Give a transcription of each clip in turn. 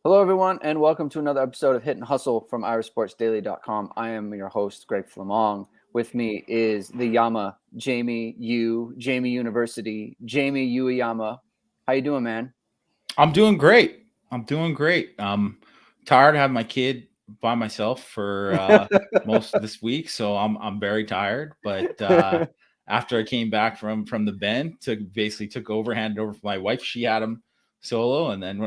Hello, everyone, and welcome to another episode of Hit and Hustle from IrishSportsDaily.com. I am your host, Greg Flammang. With me is the Yama, Jamie University, Jamie Uyeyama. How you doing, man? I'm doing great. I'm tired of having my kid by myself for most of this week, so I'm very tired. But after I came back from the bend, basically took over, handed over for my wife. She had him solo, and then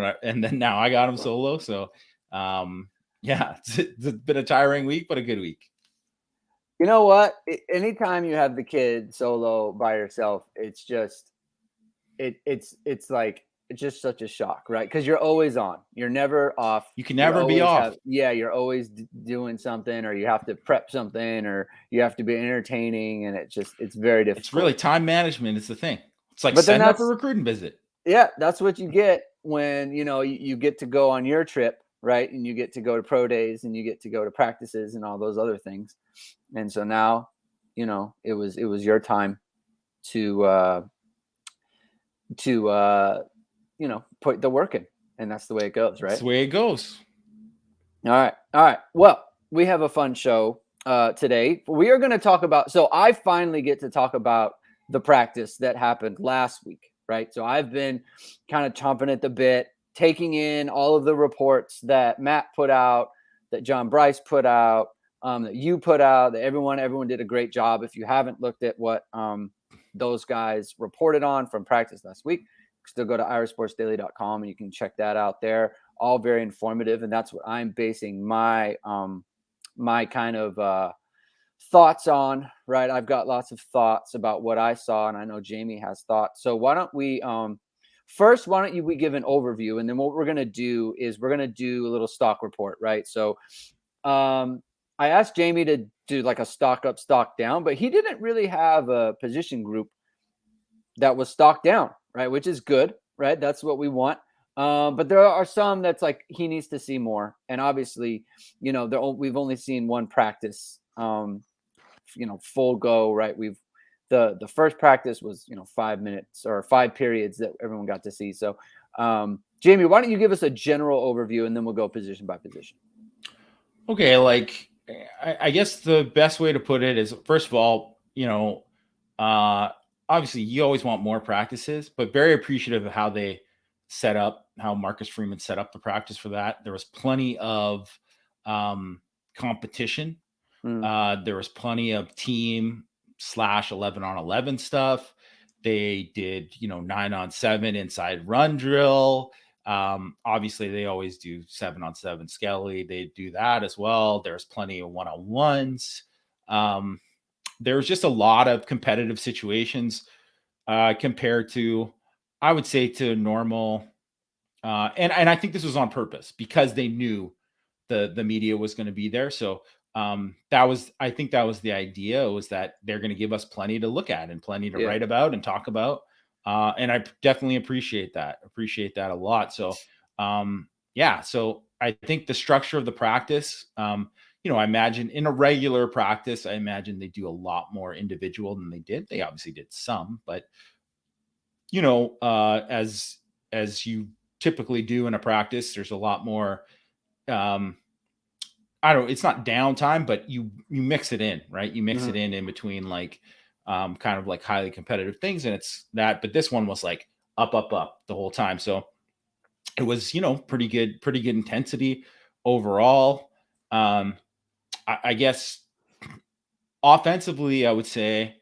now I got him solo. So yeah, it's been a tiring week, but a good week. You know what? Anytime you have the kid solo by yourself, it's just it's just such a shock, right? Because you're always on. You're never off. You can You never be always have, off. you're always doing something, or you have to prep something, or you have to be entertaining, and it's very It's really difficult. time management is the thing. It's like But then setting up a that's recruiting visit. that's what you get when you get to go on your trip, right? And you get to go to pro days, and you get to go to practices, and all those other things. And so now, it was your time to put the work in, and that's the way it goes, That's right? the way it goes. All right. Well, we have a fun show today. We are going to talk about. So I finally get to talk about the practice that happened last week, right? So I've been kind of chomping at the bit, taking in all of the reports that Matt put out, that John Bryce put out, that you put out, that everyone did a great job. If you haven't looked at what those guys reported on from practice last week, still go to IrishSportsDaily.com and you can check that out there. All very informative, and that's what I'm basing my my kind of thoughts on. Right, I've got lots of thoughts about what I saw, and I know Jamie has thoughts. So why don't we first? Why don't we give an overview, and then what we're gonna do is we're gonna do a little stock report, right? So I asked Jamie to do like a stock up, stock down, but he didn't really have a position group that was stock down, right? Which is good, right? That's what we want. But there are some that's like he needs to see more, and obviously, we've only seen one practice, full go, right? The first practice was 5 minutes or 5 periods that everyone got to see. So, Jamie, why don't you give us a general overview, and then we'll go position by position. Okay, I guess the best way to put it is, first of all, uh, obviously you always want more practices, but very appreciative of how Marcus Freeman set up the practice for that. There was plenty of competition. Mm. There was plenty of team / 11-on-11 stuff. They did, 9-on-7 inside run drill. Obviously, they always do 7-on-7 Skelly. They do that as well. There's plenty of one-on-ones. There's just a lot of competitive situations compared to, I would say, to normal. And I think this was on purpose because they knew the media was going to be there. So I think that was the idea, was that they're going to give us plenty to look at and plenty to Yeah. write about and talk about. And I definitely appreciate that a lot. So yeah, so I think the structure of the practice, I imagine in a regular practice, I imagine they do a lot more individual than they did. They obviously did some, but as you typically do in a practice, there's a lot more it's not downtime, but you mix it in, right? You mix Mm-hmm. it in between kind of like highly competitive things. And it's that, but this one was like up the whole time. So it was, pretty good intensity overall. I guess offensively, I would say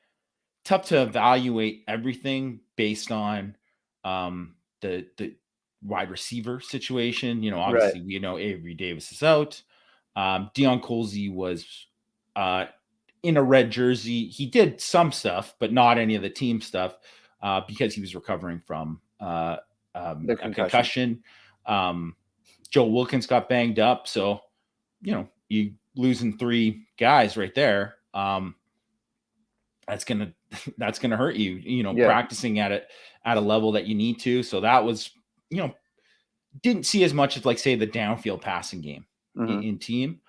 tough to evaluate everything based on the wide receiver situation. Right. Obviously, Avery Davis is out. Deion Colsey was in a red jersey. He did some stuff, but not any of the team stuff because he was recovering from The a concussion. concussion. Joe Wilkins got banged up, so you losing 3 guys right there. That's gonna that's gonna hurt you. Yeah. Practicing at it at a level that you need to. So that was didn't see as much as, like, say, the downfield passing game Mm-hmm. in team.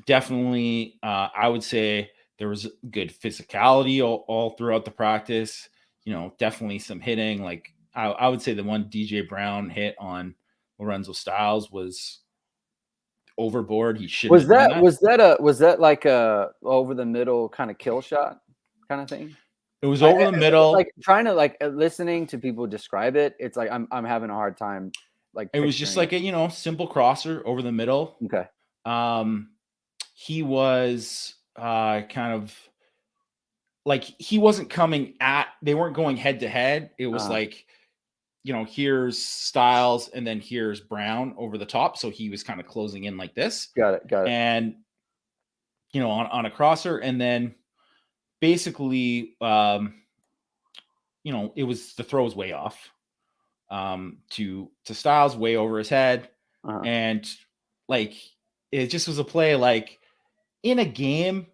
Definitely, I would say there was good physicality all throughout the practice. Definitely some hitting. Like I would say the one DJ Brown hit on Lorenzo Styles was overboard. He shouldn't Was have done that that. was that like a over the middle kind of kill shot kind of thing? It was over the It's like middle. trying to like listening to people describe it. It's like I'm having a hard time like It was just picturing like it. a simple crosser over the middle. Okay. He was kind of like he wasn't coming at. They weren't going head to head. It was like here's Styles and then here's Brown over the top. So he was kind of closing in like this. Got it. And on a crosser, and then basically it was the throw was way off to Styles, way over his head. And like it just was a play like in a game,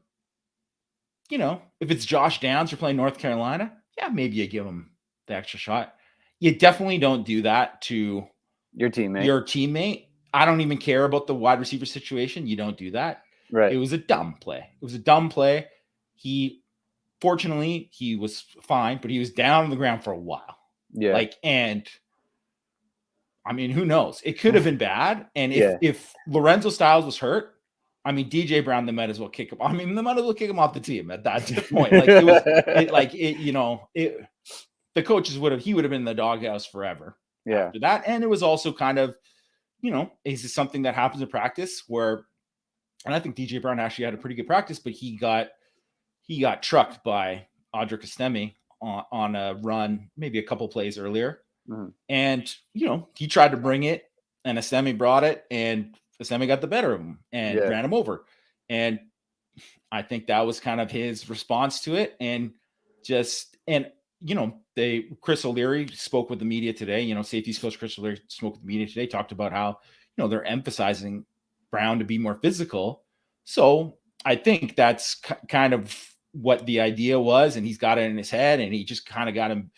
if it's Josh Downs, you're playing North Carolina, yeah, maybe you give him the extra shot. You definitely don't do that to your teammate. I don't even care about the wide receiver situation. You don't do that. Right. It was a dumb play. Fortunately, he was fine, but he was down on the ground for a while. Yeah. And I mean, who knows? It could have been bad. And if Lorenzo Styles was hurt, I mean, DJ Brown, they might as well kick him. I mean, they might as well kick him off the team at that point. Like the coaches would have been in the doghouse forever after that. And it was also kind of, is this something that happens in practice where, and I think DJ Brown actually had a pretty good practice, but he got trucked by Audric Estime on a run, maybe a couple plays earlier. And, he tried to bring it and Estime brought it and Estime got the better of him and ran him over. And I think that was kind of his response to it. And Chris O'Leary spoke with the media today, safeties coach Chris O'Leary spoke with the media today, talked about how, they're emphasizing Brown to be more physical. So I think that's kind of what the idea was, and he's got it in his head, and he just kind of got him,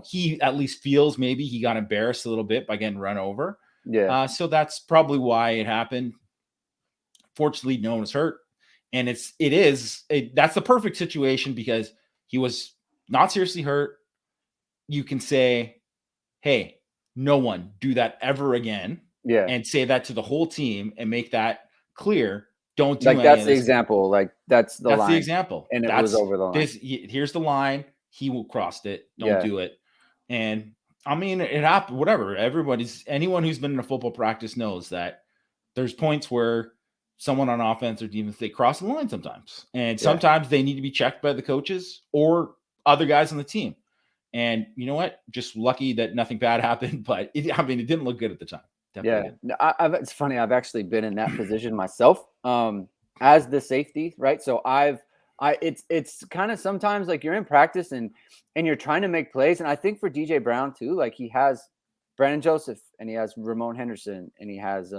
he at least feels maybe he got embarrassed a little bit by getting run over. Yeah. So that's probably why it happened. Fortunately, no one was hurt. And that's the perfect situation because he was not seriously hurt. You can say, hey, no one do that ever again. Yeah. And say that to the whole team and make that clear. Don't do like any that's of the this. example. Like that's the line. The example. And it was over the line. Here's the line. He will cross it. Don't do it. And I mean, it happened, whatever. Anyone who's been in a football practice knows that there's points where someone on offense or defense, they cross the line sometimes. And sometimes they need to be checked by the coaches or other guys on the team. And you know what? Just lucky that nothing bad happened, but it didn't look good at the time. Definitely it's funny. I've actually been in that position myself as the safety, right? So it's kind of sometimes like you're in practice and you're trying to make plays. And I think for DJ Brown too, like he has Brandon Joseph and he has Ramon Henderson and he has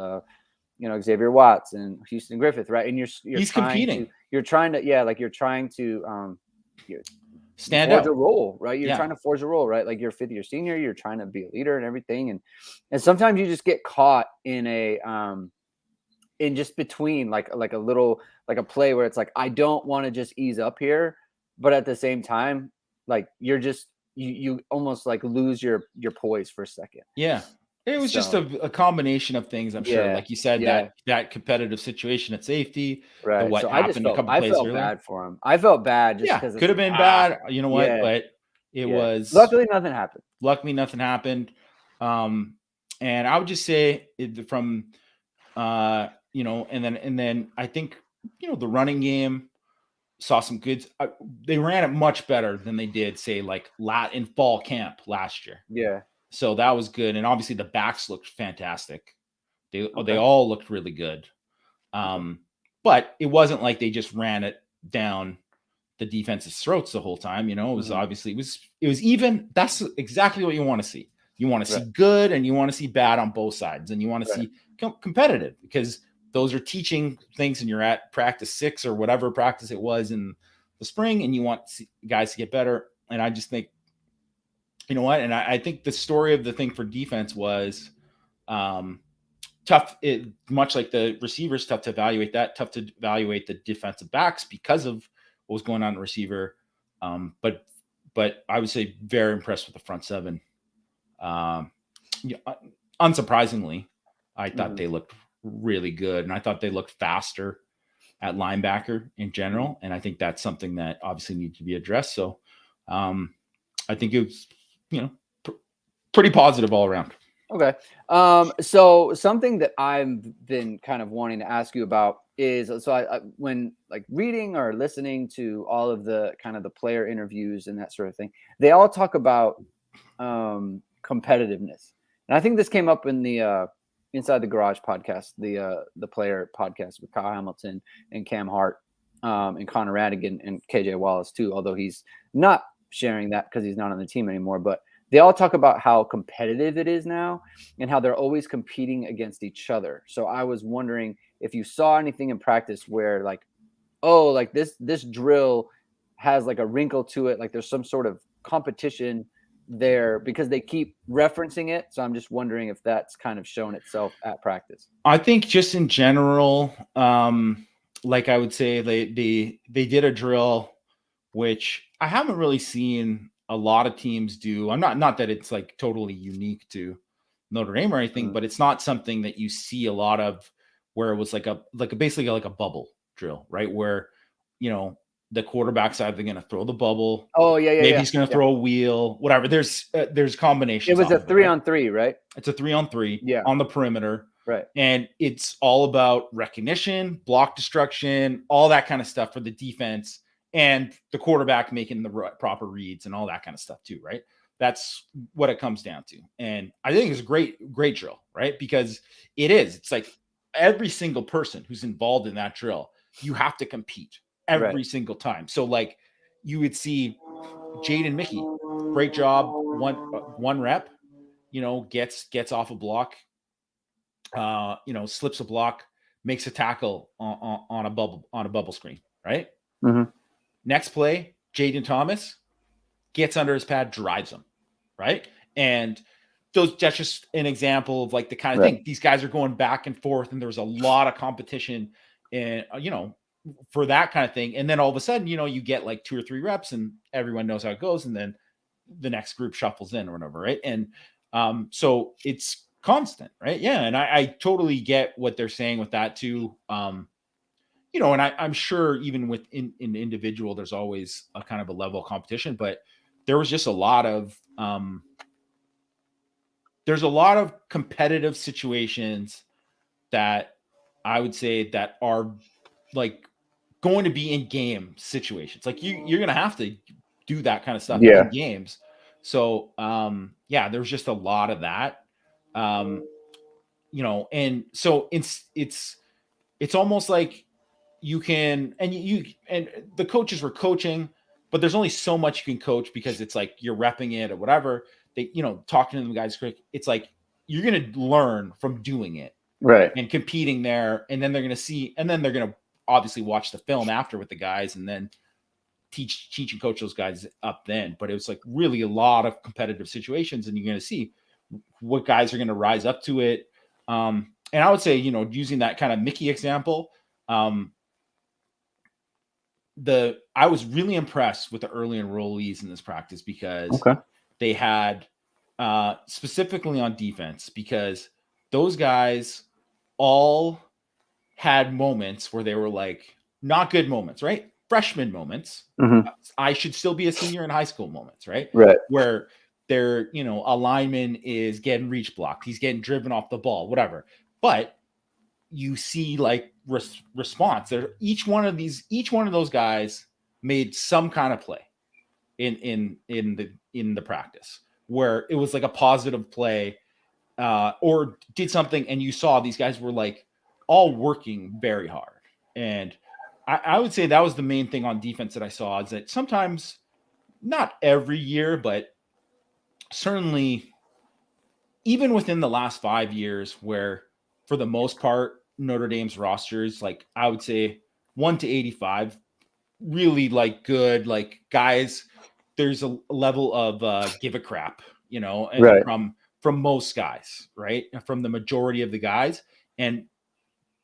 Xavier Watts and Houston Griffith, right? And he's competing. You're trying to stand forge out. a role, right? You're trying to forge a role, right? Like you're a fifth-year senior, you're trying to be a leader and everything, and sometimes you just get caught in in just between like a little like a play where it's like I don't want to just ease up here, but at the same time, like you're just you almost like lose your poise for a second. Yeah. It was just a combination of things, I'm sure. Like you said, that competitive situation at safety, right? What happened a couple plays earlier. I felt bad for him. I felt bad just because could have been bad. You know what? But it was luckily nothing happened. And I would just say from and then I think the running game saw some good. They ran it much better than they did say like in fall camp last year. Yeah. So that was good. And obviously the backs looked fantastic. They all looked really good. But it wasn't like they just ran it down the defense's throats the whole time. It was obviously it was even. That's exactly what you want to see. You want to see good and you want to see bad on both sides. And you want to see competitive because those are teaching things and you're at practice 6 or whatever practice it was in the spring and you want guys to get better. And I just think, you know what? And I think the story of the thing for defense was tough. Much like the receivers, tough to evaluate that, tough to evaluate the defensive backs because of what was going on in the receiver. But I would say very impressed with the front seven. Unsurprisingly, I thought they looked really good, and I thought they looked faster at linebacker in general. And I think that's something that obviously needs to be addressed. So I think it was, pretty positive all around. Okay. So something that I've been kind of wanting to ask you about is, so I when like reading or listening to all of the kind of the player interviews and that sort of thing, they all talk about competitiveness. And I think this came up in the Inside the Garage podcast, the player podcast with Kyle Hamilton and Cam Hart, and Connor Radigan and KJ Wallace too, although he's not sharing that because he's not on the team anymore. But they all talk about how competitive it is now and how they're always competing against each other. So I was wondering if you saw anything in practice where like, oh, like this drill has like a wrinkle to it, like there's some sort of competition there, because they keep referencing it. So I'm just wondering if that's kind of shown itself at practice. I think just in general, like I would say they did a drill, which I haven't really seen a lot of teams do. I'm not that it's like totally unique to Notre Dame or anything, but it's not something that you see a lot of, where it was basically like a bubble drill, right? Where, the quarterback's either going to throw the bubble. Oh yeah, maybe he's going to throw a wheel, whatever. There's combinations. It was a 3-on-3, right? It's a 3-on-3 on the perimeter. Right. And it's all about recognition, block destruction, all that kind of stuff for the defense, and the quarterback making the proper reads and all that kind of stuff too, right? That's what it comes down to. And I think it's a great drill, right? Because it's like every single person who's involved in that drill, you have to compete every single time. So like you would see Jaden Mickey, great job, one rep, gets off a block, slips a block, makes a tackle on a bubble screen, right? Mm-hmm. Next play, Jaden Thomas gets under his pad, drives him, right? And that's just an example of like the kind of thing. These guys are going back and forth, and there was a lot of competition, and for that kind of thing. And then all of a sudden, you get like 2 or 3 reps, and everyone knows how it goes, and then the next group shuffles in or whatever, right? And so it's constant, right? Yeah, and I totally get what they're saying with that too. And I'm sure even within an individual, there's always a kind of a level of competition, but there was just a lot of there's a lot of competitive situations that I would say that are like going to be in game situations. Like you're going to have to do that kind of stuff in games. So there's just a lot of that. And so it's almost like you can, and the coaches were coaching, but there's only so much you can coach, because it's like you're repping it or whatever. They, talking to the guys quick. It's like you're going to learn from doing it, right, and competing there, and then they're going to see, and then they're going to obviously watch the film after with the guys, and then teach and coach those guys up then. But it was like really a lot of competitive situations, and you're going to see what guys are going to rise up to it. And I would say, using that kind of Mickey example, I was really impressed with the early enrollees in this practice, because they had specifically on defense, because those guys all had moments where they were like not good moments, right? Freshman moments. Mm-hmm. I should still be a senior in high school moments, right? Right. Where their, a lineman is getting reach blocked, he's getting driven off the ball, whatever. But you see like response there. Each one of those guys made some kind of play in the practice, where it was like a positive play, or did something, and you saw these guys were like all working very hard. And I would say that was the main thing on defense that I saw, is that sometimes, not every year, but certainly even within the last 5 years, where for the most part, Notre Dame's rosters, like I would say 1 to 85, really like good, like guys, there's a level of give a crap, and from most guys, right? From the majority of the guys.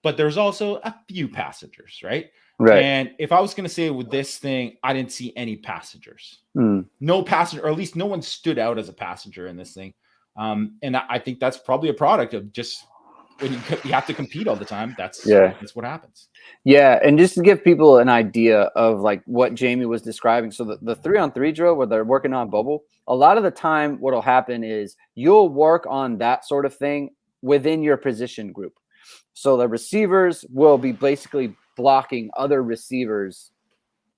But there's also a few passengers, right? Right. And if I was going to say with this thing, I didn't see any passengers. No passenger, or at least no one stood out as a passenger in this thing. And I think that's probably a product of just when you have to compete all the time, that's what happens. Yeah, and just to give people an idea of like what Jamie was describing, so the 3-on-3 drill where they're working on bubble, a lot of the time what'll happen is you'll work on that sort of thing within your position group. So the receivers will be basically blocking other receivers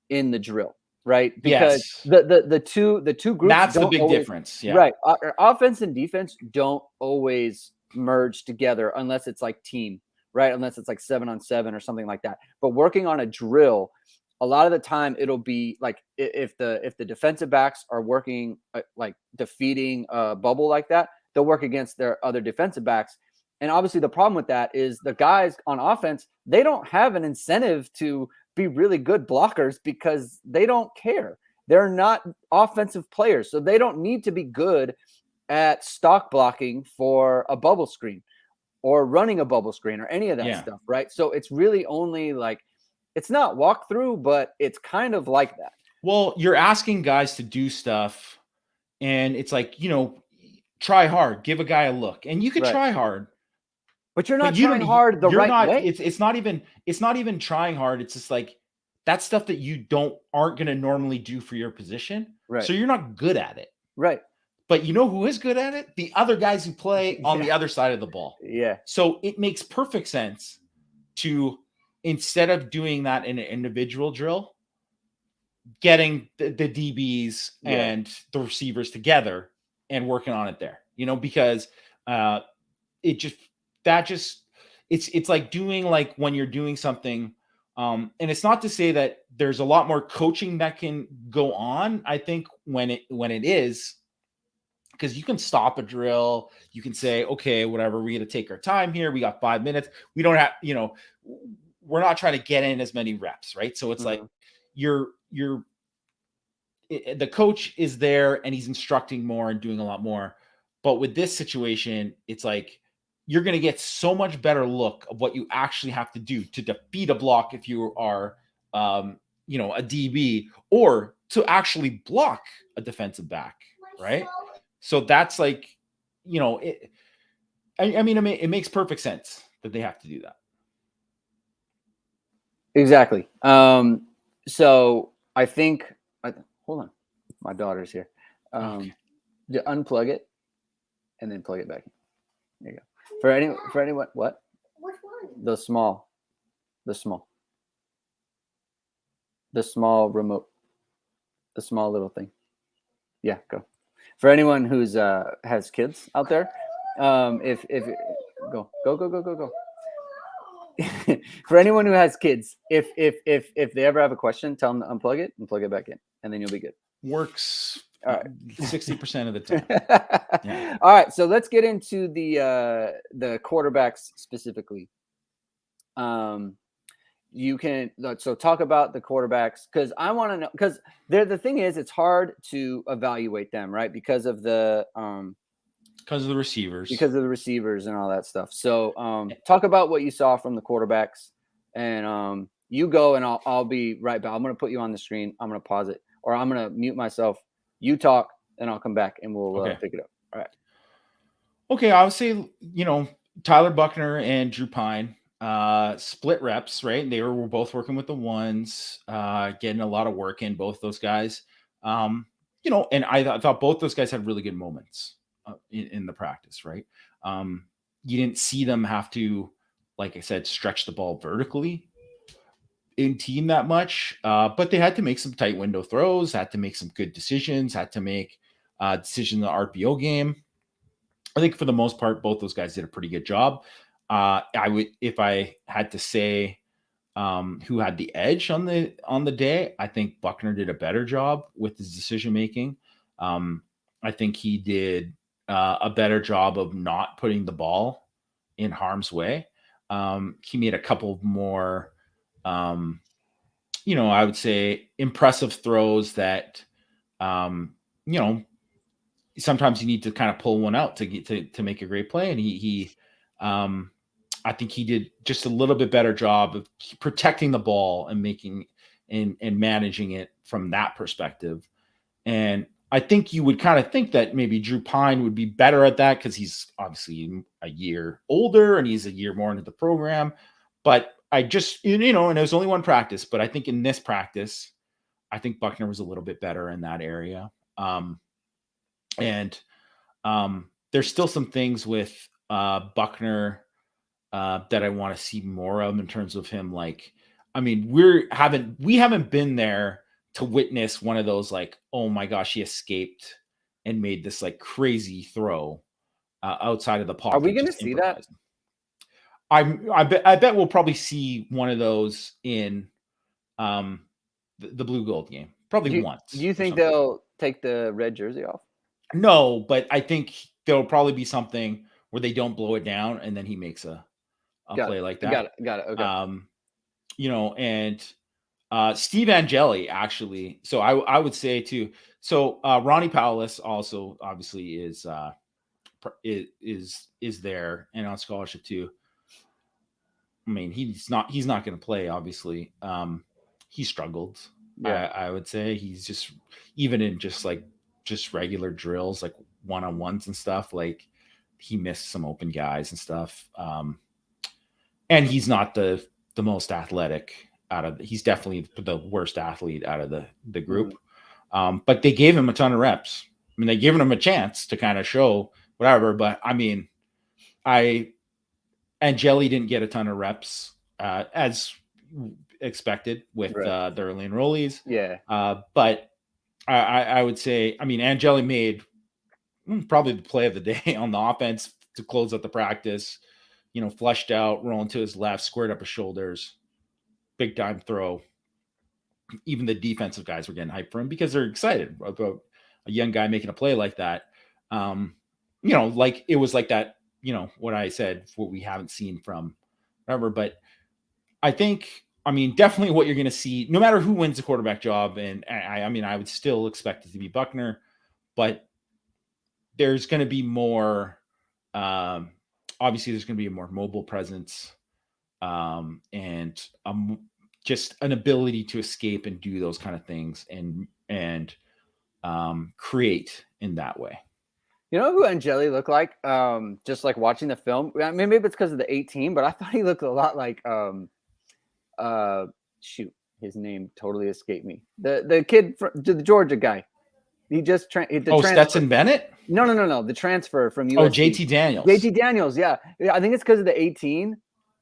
in the drill, right? Because the two groups that's don't the big always, difference. Yeah. Right. Offense and defense don't always merge together unless it's like team, right? Unless it's like 7-on-7 or something like that. But working on a drill, a lot of the time it'll be like if the defensive backs are working like defeating a bubble like that, they'll work against their other defensive backs. And obviously the problem with that is the guys on offense, they don't have an incentive to be really good blockers because they don't care. They're not offensive players, so they don't need to be good at stock blocking for a bubble screen or running a bubble screen or any of that stuff, right? So it's really only like, it's not walkthrough, but it's kind of like that. Well, you're asking guys to do stuff, and it's like, try hard, give a guy a look, and you could try hard, but you're not trying hard the right way. It's not even trying hard. It's just like that's stuff that you aren't going to normally do for your position, right? So you're not good at it, right? But you know who is good at it? The other guys who play on the other side of the ball. Yeah. So it makes perfect sense to, instead of doing that in an individual drill, getting the DBs and the receivers together and working on it there, because it's like doing, like when you're doing something, and it's not to say that there's a lot more coaching that can go on. I think when it is, because you can stop a drill, you can say, okay, whatever, we got to take our time here. We got 5 minutes. We don't have, we're not trying to get in as many reps, right? So it's like the coach is there and he's instructing more and doing a lot more. But with this situation, it's like you're going to get so much better look of what you actually have to do to defeat a block if you are, a DB, or to actually block a defensive back, right? So that's like, it makes perfect sense that they have to do that. Exactly. So I think, hold on, my daughter's here. Okay. Unplug it and then plug it back in. There you go. For anyone, what? Which one? The small remote, the small little thing. Yeah, go. For anyone who's has kids out there, if go. For anyone who has kids, if they ever have a question, tell them to unplug it and plug it back in, and then you'll be good. Works 60% of the time. Yeah. All right, so let's get into the quarterbacks specifically. You can talk about the quarterbacks, because I want to know, because the thing is, it's hard to evaluate them, right? Because of the receivers and all that stuff. So talk about what you saw from the quarterbacks, and you go, and I'll be right back. I'm going to put you on the screen. I'm going to pause it, or I'm going to mute myself. You talk, and I'll come back and we'll pick it up. All right. Okay, I would say Tyler Buckner and Drew Pine split reps, right? They were both working with the ones, getting a lot of work in, both those guys. And I thought both those guys had really good moments in the practice, right? You didn't see them have to, like I said, stretch the ball vertically in team that much, but they had to make some tight window throws, had to make some good decisions, had to make decisions in the RPO game. I think for the most part, both those guys did a pretty good job. I would, if I had to say who had the edge on the day, I think Buckner did a better job with his decision making. I think he did a better job of not putting the ball in harm's way. He made a couple more, I would say impressive throws that, sometimes you need to kind of pull one out to get to make a great play. And he I think he did just a little bit better job of protecting the ball and making and managing it from that perspective. And I think you would kind of think that maybe Drew Pine would be better at that, because he's obviously a year older and he's a year more into the program. But I just, and it was only one practice, but I think in this practice, I think Buckner was a little bit better in that area. And there's still some things with Buckner that I want to see more of in terms of him. Like, I mean, we haven't been there to witness one of those like, oh my gosh, he escaped and made this like crazy throw outside of the pocket. Are we going to see that? I bet we'll probably see one of those in the blue gold game, probably once. Do you think they'll take the red jersey off? No, but I think there'll probably be something where they don't blow it down and then he makes a play like that. Got it. Okay. And Steve Angeli actually. So I would say too. So Ronnie Powless also obviously is there and on scholarship too. I mean, he's not going to play. Obviously, he struggled. Yeah, I would say he's just even in just regular drills, like one-on-ones and stuff. Like he missed some open guys and stuff. And he's not the most athletic he's definitely the worst athlete out of the group. But they gave him a ton of reps. I mean, they given him a chance to kind of show whatever, but I mean, Angeli didn't get a ton of reps, as expected with the early enrollees. Yeah. But I would say, I mean, Angeli made probably the play of the day on the offense to close out the practice, flushed out, rolling to his left, squared up his shoulders, big time throw. Even the defensive guys were getting hyped for him because they're excited about a young guy making a play like that. Like it was like that, what I said, what we haven't seen from whatever. But I think, I mean, definitely what you're going to see, no matter who wins the quarterback job. And I mean, I would still expect it to be Buckner, but there's going to be more, obviously there's going to be a more mobile presence, and just an ability to escape and do those kind of things and create in that way. You know who Angeli looked like? Just like watching the film. I mean, maybe it's because of the 18, but I thought he looked a lot like shoot, his name totally escaped me. The kid from the Georgia guy. He just Stetson Bennett? No. The transfer from USC. Oh, JT Daniels. JT Daniels, yeah. I think it's because of the 18.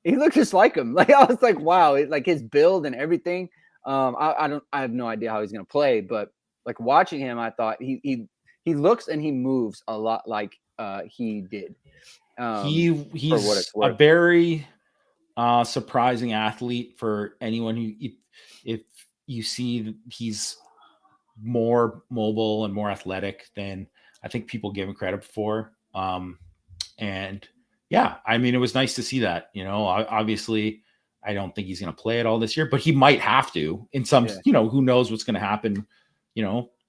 He looked just like him. Like I was like, wow, like his build and everything. I have no idea how he's gonna play, but like watching him, I thought he looks and he moves a lot like he did. He's a very surprising athlete for anyone who, if you see, he's more mobile and more athletic than I think people give him credit for. And yeah, I mean, it was nice to see that, obviously I don't think he's going to play it all this year, but he might have to in some, who knows what's going to happen.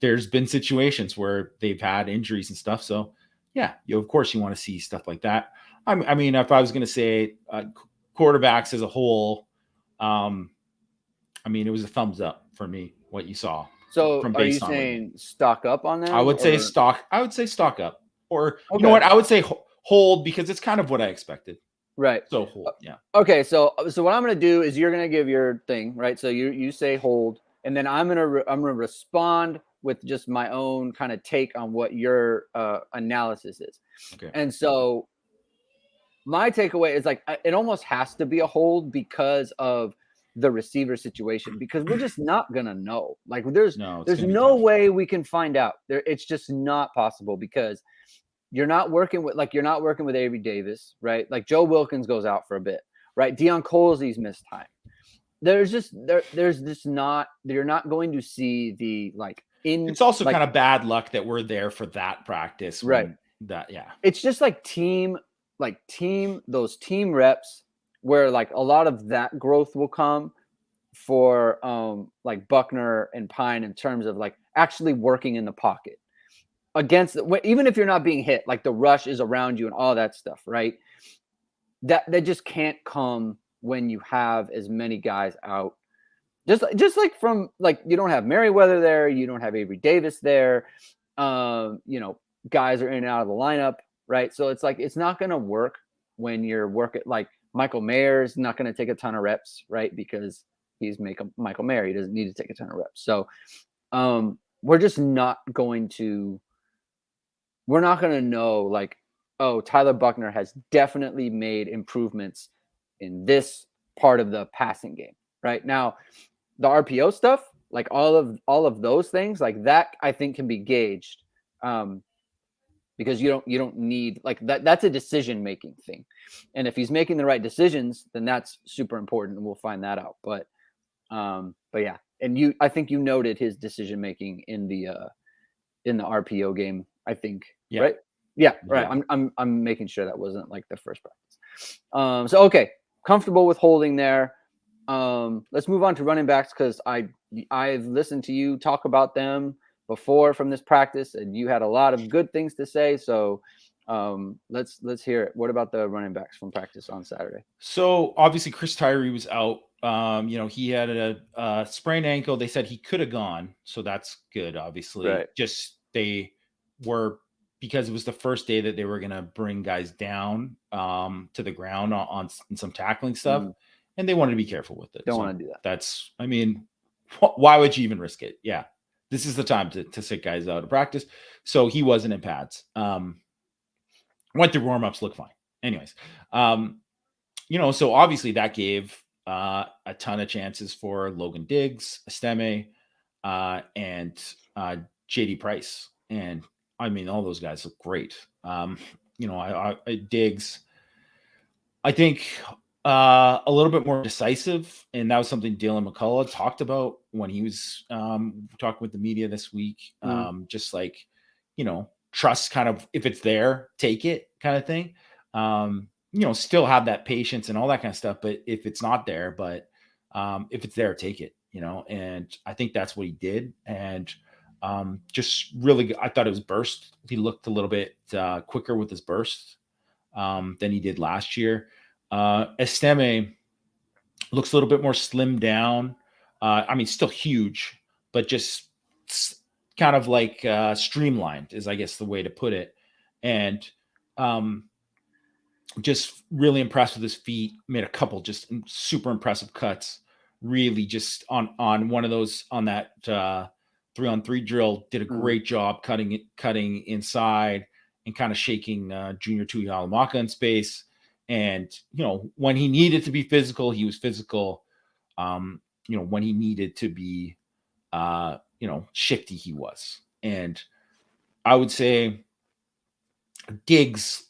There's been situations where they've had injuries and stuff. So yeah, of course you want to see stuff like that. I mean, if I was going to say quarterbacks as a whole, I mean, it was a thumbs up for me, what you saw. So are you saying stock up on that? I would say stock up, or you know what? I would say hold, because it's kind of what I expected. Right. So hold. Yeah. Okay. So what I'm going to do is you're going to give your thing, right? So you say hold, and then I'm going to respond with just my own kind of take on what your analysis is. Okay. And so my takeaway is like, it almost has to be a hold because of the receiver situation, because we're just not going to know. Like there's no way we can find out. It's just not possible, because you're not working with Avery Davis, right? Like Joe Wilkins goes out for a bit, right? Deion Colsey's missed time. You're not going to see the it's also kind of bad luck that we're there for that practice. Right. Yeah. It's just those team reps where like a lot of that growth will come for like Buckner and Pine, in terms of like actually working in the pocket against, even if you're not being hit, like the rush is around you and all that stuff, right? That just can't come when you have as many guys out. Just like from like, you don't have Merriweather there, you don't have Avery Davis there, guys are in and out of the lineup, right? So it's like it's not going to work when you're working. Like Michael Mayer's not going to take a ton of reps, right? Because he's Michael Mayer. He doesn't need to take a ton of reps. So we're just not going to. We're not going to know like, oh, Tyler Buckner has definitely made improvements in this part of the passing game. Right now, the RPO stuff, like all of those things, like that, I think can be gauged, because you don't need like that. That's a decision making thing, and if he's making the right decisions, then that's super important, and we'll find that out. But yeah, and I think you noted his decision making in the RPO game. I think, Yeah. right? Yeah, right. Yeah. I'm making sure that wasn't like the first practice. So okay, comfortable with holding there. Let's move on to running backs because I've listened to you talk about them before from this practice, and you had a lot of good things to say. So let's hear it. What about the running backs from practice on Saturday? So obviously Chris Tyree was out. He had a sprained ankle. They said he could have gone, so that's good. Obviously, Right. just they were, because it was the first day that they were going to bring guys down to the ground on some tackling stuff, and they wanted to be careful with it. Don't so want to do that. That's, I mean, why would you even risk it? Yeah, this is the time to sit guys out of practice. So he wasn't in pads. Went through warm-ups, looked fine. Anyways, so obviously that gave a ton of chances for Logan Diggs, Esteme, and JD Price. And I mean, all those guys look great. Diggs, I think a little bit more decisive. And that was something Dylan McCullough talked about when he was talking with the media this week. Just like, trust kind of, if it's there, take it kind of thing. Still have that patience and all that kind of stuff. But if it's not there, if it's there, take it, and I think that's what he did. And just really, I thought it was burst. He looked a little bit quicker with his burst than he did last year. Esteme looks a little bit more slimmed down. I mean, still huge, but just kind of like streamlined is, I guess, the way to put it. And just really impressed with his feet. Made a couple just super impressive cuts. Really just on one of those, on that 3-on-3 drill, did a great job cutting inside and kind of shaking Junior Tuihalamaka in space. And, when he needed to be physical, he was physical. When he needed to be, shifty, he was. And I would say Diggs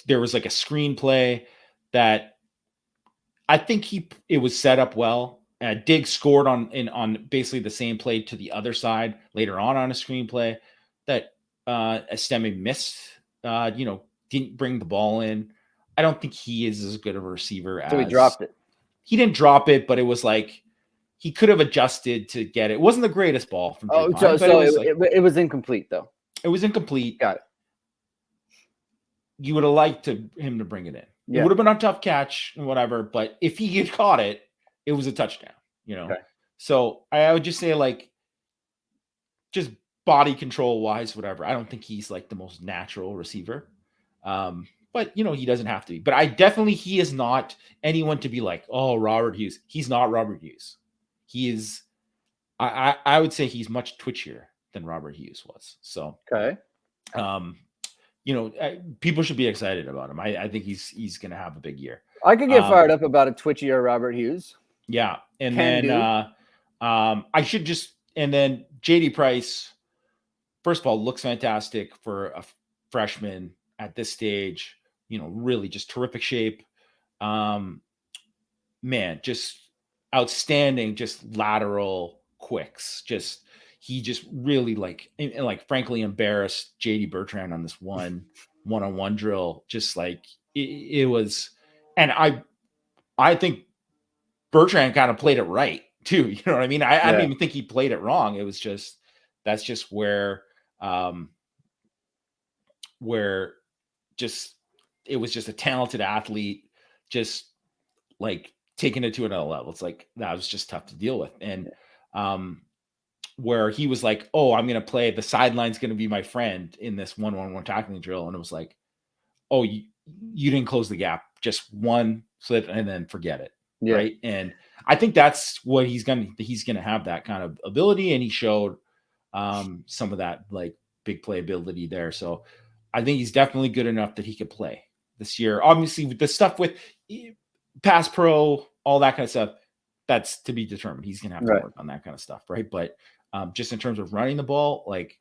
there was like a screenplay that I think it was set up well. Diggs scored on basically the same play to the other side later on a screenplay that Esteme missed. Didn't bring the ball in. I don't think he is as good of a receiver as. So he dropped it. He didn't drop it, but it was like he could have adjusted to get it. It wasn't the greatest ball from Jay Pine, but it was incomplete though. It was incomplete. Got it. You would have liked him to bring it in. Yeah. It would have been a tough catch and whatever, but if he had caught it, it was a touchdown, Okay. So I would just say, like, just body control wise, whatever. I don't think he's like the most natural receiver. But he doesn't have to be. But he is not anyone to be like, oh, Robert Hughes. He's not Robert Hughes. He is, I would say he's much twitchier than Robert Hughes was. So okay. People should be excited about him. I think he's going to have a big year. I could get fired up about a twitchier Robert Hughes. Yeah. And then JD Price, first of all, looks fantastic for a freshman at this stage, really just terrific shape. Just outstanding, just lateral quicks. He just really frankly embarrassed JD Bertrand on this one-on-one drill. Just like it was. And I think Bertrand kind of played it right too. You know what I mean? I don't even think he played it wrong. It was just, that's just where just, it was just a talented athlete, just like taking it to another level. It's like, that was just tough to deal with. And where he was like, oh, I'm going to play, the sideline's going to be my friend in this 1-on-1 tackling drill. And it was like, oh, you didn't close the gap, just one slip and then forget it. Yeah. Right. And I think that's what he's going to have, that kind of ability. And he showed some of that like big playability there. So I think he's definitely good enough that he could play this year. Obviously, with the stuff with pass pro, all that kind of stuff, that's to be determined. He's going to have to work on that kind of stuff. Right. But just in terms of running the ball, like,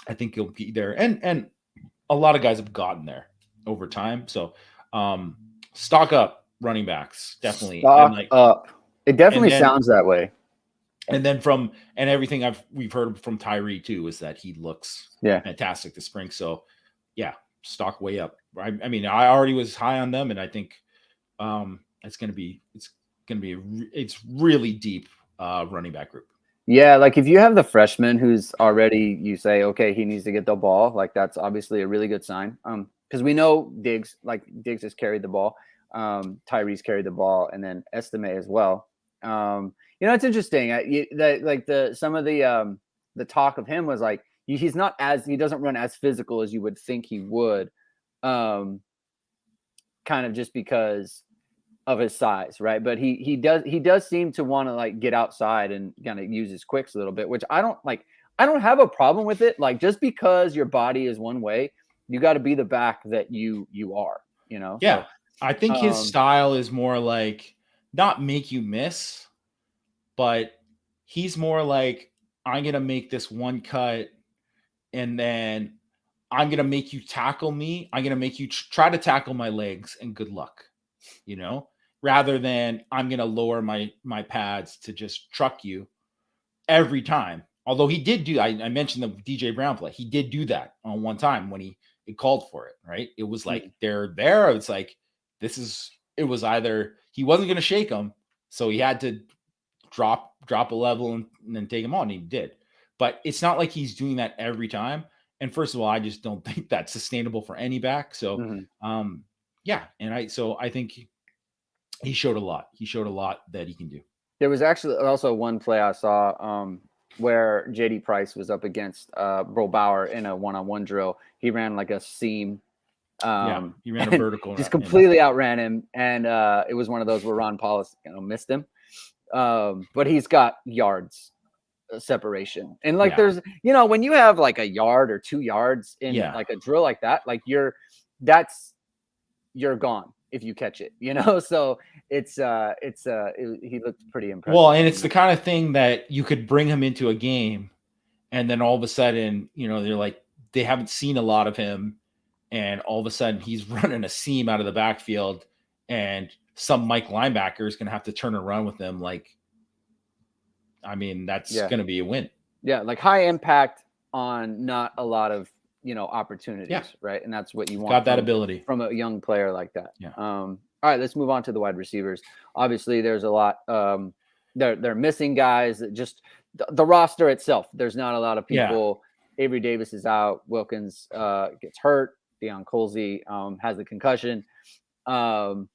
I think he'll be there. And a lot of guys have gotten there over time. So stock up running backs, definitely. Stock up. It definitely sounds that way. And then everything we've heard from Tyree too is that he looks fantastic this spring. So yeah, stock way up. I mean, I already was high on them, and I think it's really deep running back group. Yeah, like if you have the freshman who's already, you say, okay, he needs to get the ball, like that's obviously a really good sign. Because we know Diggs has carried the ball, Tyree's carried the ball, and then Estime as well. It's interesting. Some of the talk of him was like he doesn't run as physical as you would think he would, kind of just because of his size, right? But he does seem to want to like get outside and kind of use his quicks a little bit, which I don't have a problem with it. Like just because your body is one way, you got to be the back that you are, Yeah. So, I think his style is more like not make you miss, but he's more like, I'm going to make this one cut and then I'm going to make you tackle me. I'm going to make you try to tackle my legs and good luck, rather than I'm going to lower my pads to just truck you every time. Although he did do, I mentioned the DJ Brown play. He did do that on one time when it called for it, right? It was like, they're there. It's like, it was either he wasn't going to shake him, so he had to drop a level and then take him on. And he did. But it's not like he's doing that every time. And first of all, I just don't think that's sustainable for any back. So, And I think he showed a lot. He showed a lot that he can do. There was actually also one play I saw where JD Price was up against Bro Bauer in a one-on-one drill. He ran like a seam. He ran a vertical. Just completely outran him. And it was one of those where Ron Paulus missed him. But he's got yards separation. And like there's, when you have like a yard or 2 yards in like a drill like that, like you're gone if you catch it, so he looked pretty impressive. Well, and it's the kind of thing that you could bring him into a game and then all of a sudden, they're like, they haven't seen a lot of him. And all of a sudden he's running a seam out of the backfield and some Mike linebacker is going to have to turn and run with them. Like, I mean, that's going to be a win. Yeah. Like high impact on not a lot of, opportunities. Right. And that's what you want. Got that ability from a young player like that. Yeah. All right, let's move on to the wide receivers. Obviously there's a lot, they're missing guys that just the roster itself. There's not a lot of people. Avery Davis is out. Wilkins gets hurt. Deion Colsey has the concussion. So,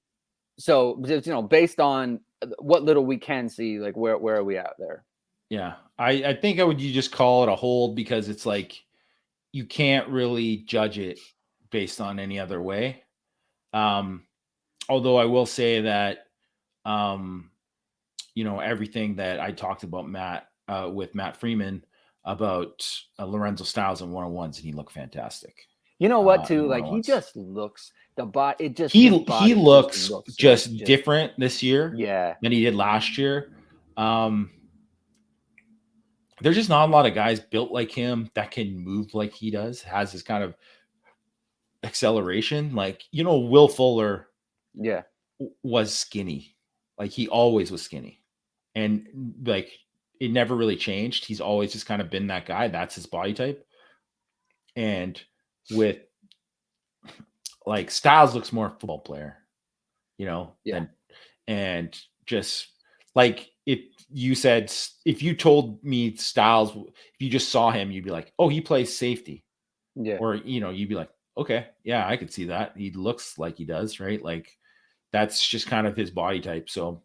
based on what little we can see, like where are we at there? Yeah, I think you just call it a hold because it's like you can't really judge it based on any other way. Although I will say that, everything that I talked about with Matt Freeman about Lorenzo Styles in one-on-ones, and he looked fantastic. You know what, too? Like he just looks the body. It just he looks just like, different this year, than he did last year. There's just not a lot of guys built like him that can move like he does. Has this kind of acceleration, like Will Fuller. Was skinny, like he always was skinny, and like it never really changed. He's always just kind of been that guy. That's his body type. And with like Styles looks more football player, and just like if you told me Styles, if you just saw him, you'd be like, oh, he plays safety. Or, you'd be like, okay, yeah, I could see that. He looks like he does, right? Like that's just kind of his body type. So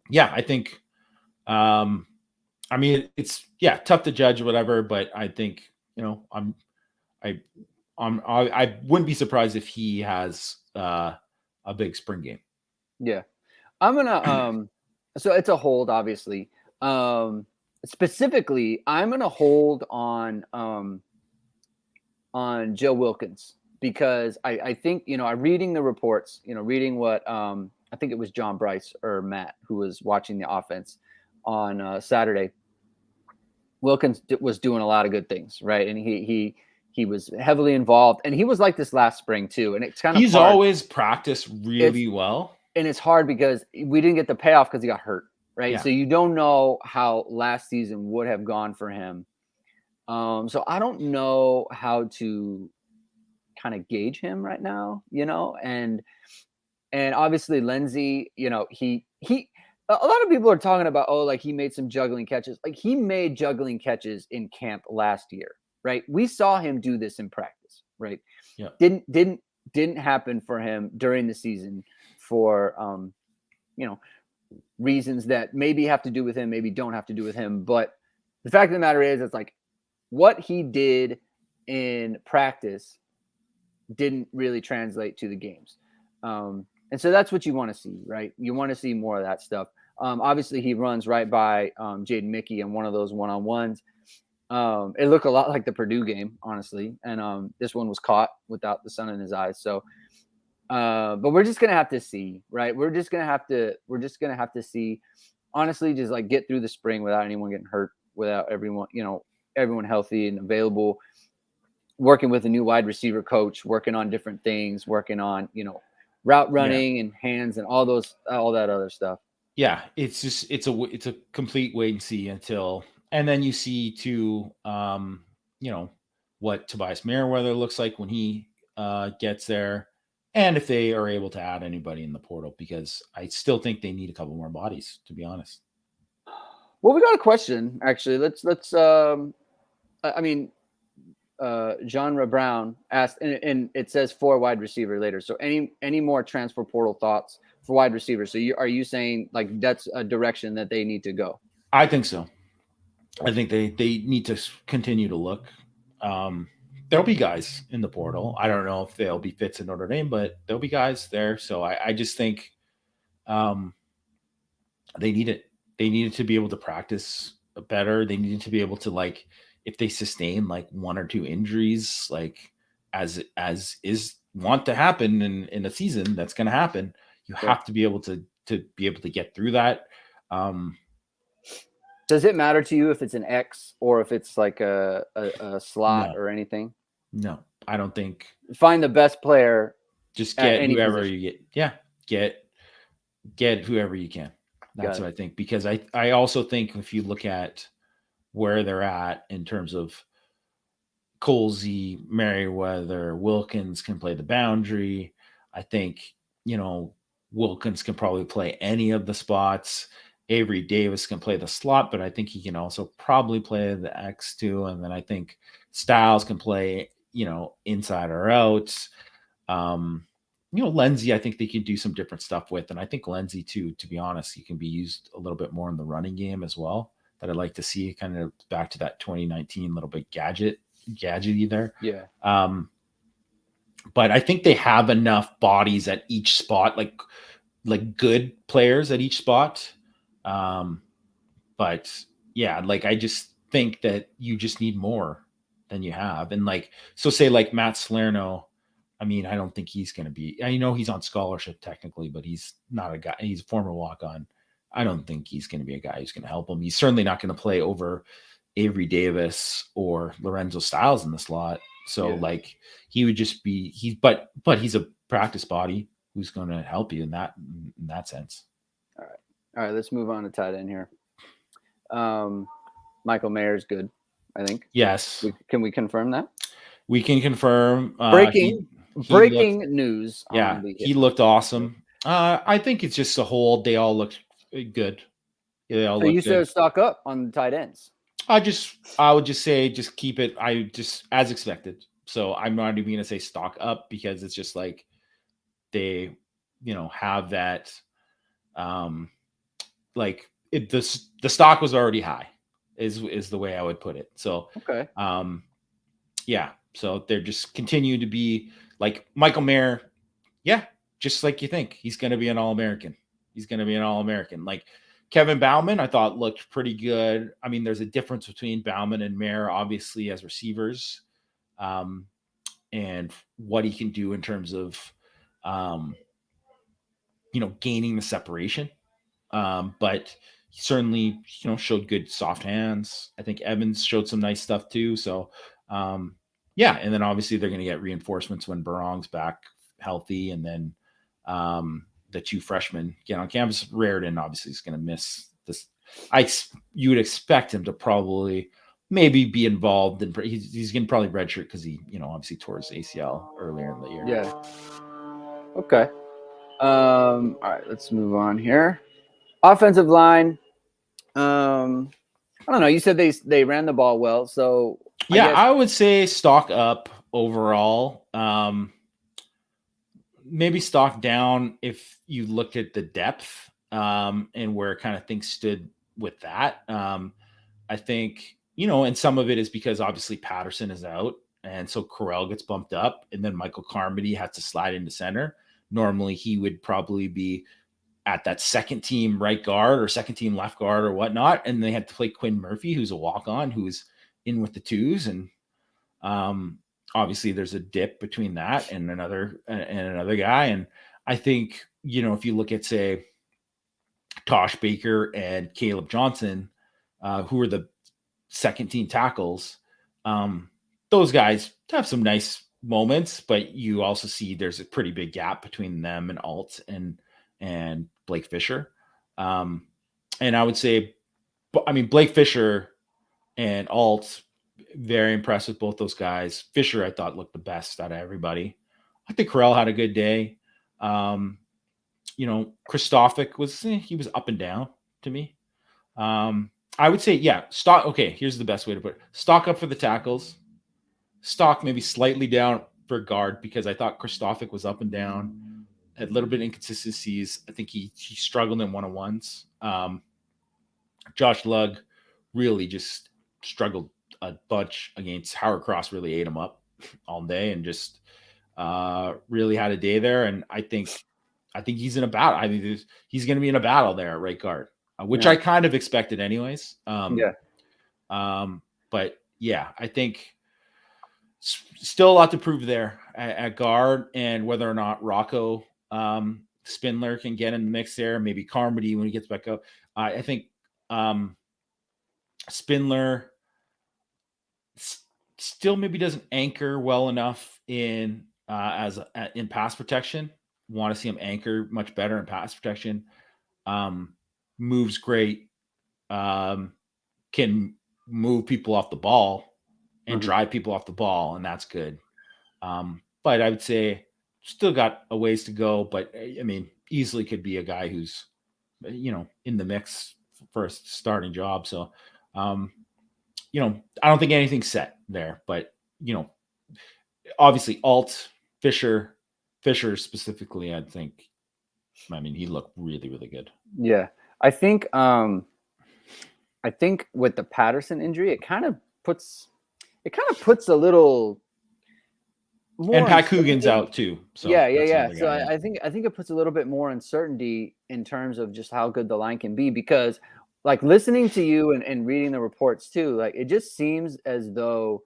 yeah, I think, I mean, it's tough to judge or whatever, but I think, I'm I wouldn't be surprised if he has a big spring game. Yeah. I'm gonna so it's a hold, obviously. Specifically, I'm gonna hold on Joe Wilkins because I think, I'm reading the reports, reading what I think it was John Bryce or Matt who was watching the offense on Saturday. Wilkins was doing a lot of good things, right? And he was heavily involved, and he was like this last spring too. And it's kind of He's hard. always practiced really well. And it's hard because we didn't get the payoff because he got hurt, right? Yeah. So you don't know how last season would have gone for him. So I don't know how to kind of gauge him right now, and obviously Lindsey, he a lot of people are talking about, oh, like he made some juggling catches. Like he made juggling catches in camp last year, right? We saw him do this in practice, right? Yeah. Didn't happen for him during the season for reasons that maybe have to do with him, maybe don't have to do with him. But the fact of the matter is, it's like what he did in practice didn't really translate to the games. And so that's what you want to see, right? You want to see more of that stuff. Obviously, he runs right by Jaden Mickey in one of those one-on-ones. It looked a lot like the Purdue game, honestly. And this one was caught without the sun in his eyes. So, but we're just gonna have to see, right? We're just gonna have to see. Honestly, just like get through the spring without anyone getting hurt, without everyone healthy and available. Working with a new wide receiver coach, working on different things, working on route running and hands and all that other stuff. Yeah, it's a complete wait and see and then you see too, what Tobias Merriweather looks like when he gets there, and if they are able to add anybody in the portal, because I still think they need a couple more bodies, to be honest. Well, we got a question actually. Let's. I mean, Genre Brown asked, and it says for wide receiver later. So any more transfer portal thoughts for wide receivers? So are you saying like that's a direction that they need to go? I think so. I think they need to continue to look. There'll be guys in the portal. I don't know if they'll be fits in Notre Dame, but there'll be guys there. So I just think they need it. They needed to be able to practice better. They needed to be able to, like, if they sustain like one or two injuries, like as is want to happen in a season, that's going to happen. You have to be able to be able to get through that. Does it matter to you if it's an X or if it's like a slot or anything? No, I don't think. Find the best player. Just get whoever you get. Yeah, get whoever you can. That's what I think, because I also think if you look at where they're at in terms of Colsey, Merriweather, Wilkins can play the boundary. I think, Wilkins can probably play any of the spots. Avery Davis can play the slot, but I think he can also probably play the X too. And then I think Styles can play, inside or out. Lindsey, I think they can do some different stuff with. And I think Lindsey too, to be honest, he can be used a little bit more in the running game as well. That I'd like to see, kind of back to that 2019 little bit gadgety there. Yeah. But I think they have enough bodies at each spot, like good players at each spot. But yeah, like I just think that you just need more than you have. And say Matt Salerno, I mean, I don't think he's going to be, I know he's on scholarship technically, but he's not a guy. He's a former walk-on. I don't think he's going to be a guy who's going to help him. He's certainly not going to play over Avery Davis or Lorenzo Styles in the slot. So he would just be, but he's a practice body who's going to help you in that sense. All right. Let's move on to tight end here. Michael Mayer's good, I think. Yes. Can we confirm that? We can confirm. Breaking news. Yeah, he looked awesome. I think it's just a whole. They all looked good. They all looked good. Said stock up on the tight ends. I would just say just keep it. I just as expected. So I'm not even gonna say stock up, because it's just like they, have that. The stock was already high, is the way I would put it. So okay. Yeah, So they're just continue to be like Michael Mayer. Yeah, just like you think he's going to be an All-American. He's going to be an All-American. Like Kevin Bauman, I thought looked pretty good. I mean, there's a difference between Bauman and Mayer, obviously, as receivers, and what he can do in terms of, um, gaining the separation. But he certainly, showed good soft hands. I think Evans showed some nice stuff too. So, yeah. And then obviously they're going to get reinforcements when Barong's back healthy. And then the two freshmen get on campus. Raritan obviously is going to miss this. You would expect him to probably maybe be involved in, he's going to probably redshirt because he, obviously tore his ACL earlier in the year. Yeah. Okay. All right, let's move on here. Offensive line. I don't know. You said they ran the ball well, so yeah, I guess I would say stock up overall. Maybe stock down if you look at the depth and where kind of things stood with that. I think, and some of it is because obviously Patterson is out. And so Corral gets bumped up, and then Michael Carmody has to slide into center. Normally, he would probably be at that second team right guard or second team left guard or whatnot. And they had to play Quinn Murphy, who's a walk-on, who's in with the twos. And obviously there's a dip between that and another guy. And I think, if you look at, say, Tosh Baker and Caleb Johnson, who are the second team tackles, those guys have some nice moments, but you also see there's a pretty big gap between them and Alt and Blake Fisher. And I would say, Blake Fisher and Alt, very impressed with both those guys. Fisher, I thought, looked the best out of everybody. I think Corral had a good day. Christophic he was up and down to me. I would say, yeah, stock. Okay, here's the best way to put it. Stock up for the tackles. Stock maybe slightly down for guard because I thought Christophic was up and down, had a little bit of inconsistencies. I think he struggled in one-on-ones. Josh Lugg really just struggled a bunch against Howard Cross, really ate him up all day and just really had a day there. And I think he's in a battle. I mean, he's going to be in a battle there at right guard, which I kind of expected anyways. But yeah, I think still a lot to prove there at guard, and whether or not Rocco Spindler can get in the mix there. Maybe Carmody when he gets back up. I think Spindler still maybe doesn't anchor well enough in in pass protection. Want to see him anchor much better in pass protection. Moves great. Can move people off the ball and drive people off the ball, and that's good. But I would say still got a ways to go. But I mean, easily could be a guy who's in the mix for a starting job. So I don't think anything's set there, but obviously Alt, Fisher specifically, I think, he looked really, really good. Yeah. I think with the Patterson injury, it kind of puts a little more. And Pat Coogan's out too. So yeah. So I think it puts a little bit more uncertainty in terms of just how good the line can be, because like listening to you and reading the reports too, like it just seems as though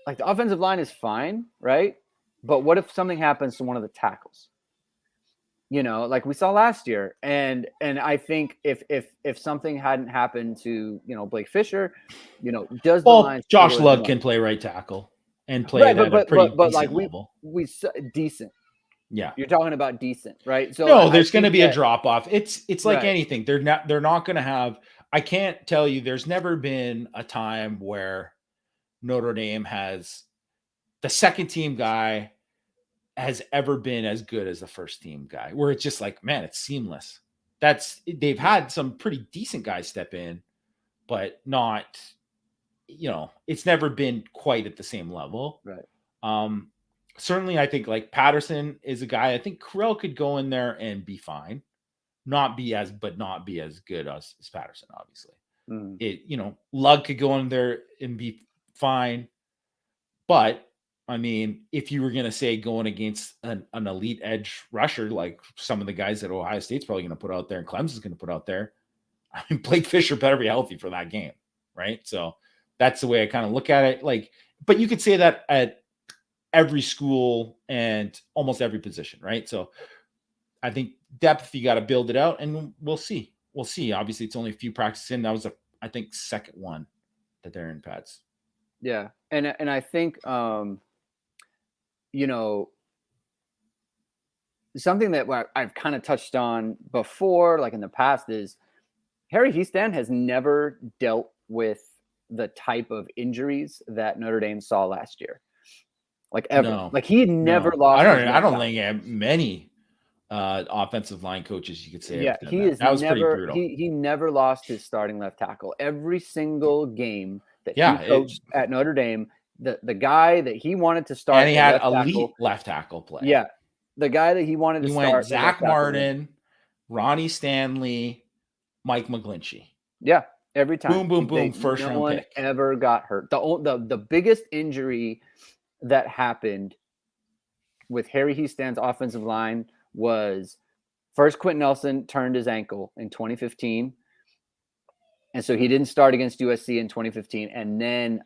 like the offensive line is fine, right? But what if something happens to one of the tackles? Like we saw last year, and I think if something hadn't happened to Blake Fisher, does the line? Josh Lugg can play right tackle and play at a pretty decent level. We decent. Yeah, you're talking about decent, right? So no, there's going to be a drop off. It's like anything. They're not going to have. I can't tell you. There's never been a time where Notre Dame has the second team guy has ever been as good as the first team guy, where it's just like, man, it's seamless. They've had some pretty decent guys step in, but not, it's never been quite at the same level. Right. Certainly I think like Patterson is a guy, I think Corral could go in there and be fine. Not be as good as Patterson, obviously. Lugg could go in there and be fine. But I mean, if you were going to say going against an elite edge rusher, like some of the guys that Ohio State's probably going to put out there and Clemson's going to put out there, I mean, Blake Fisher better be healthy for that game, right? So that's the way I kind of look at it. Like, but you could say that at every school and almost every position, right? So I think depth, you got to build it out, and we'll see. We'll see. Obviously, it's only a few practices in. That was I think, second one that they're in pads. Yeah, and I think you know, something that I've kind of touched on before, like in the past, is Harry Hiestand has never dealt with the type of injuries that Notre Dame saw last year, like ever. No, like he never no, lost. I don't think many offensive line coaches you could say Yeah, have done he that. is That was pretty never brutal. he never lost his starting left tackle. Every single game that Yeah, he coached at Notre Dame, the guy that he wanted to start, and he the had left elite tackle, left tackle play. yeah, the guy that he wanted to He went start, the left Zach tackle, Martin, Ronnie Stanley, Mike McGlinchey. yeah, every time. Boom, boom, boom, first No round one pick. ever got hurt. The biggest injury that happened with Harry Hiestand's offensive line was first Quentin Nelson turned his ankle in 2015. And so he didn't start against USC in 2015. And then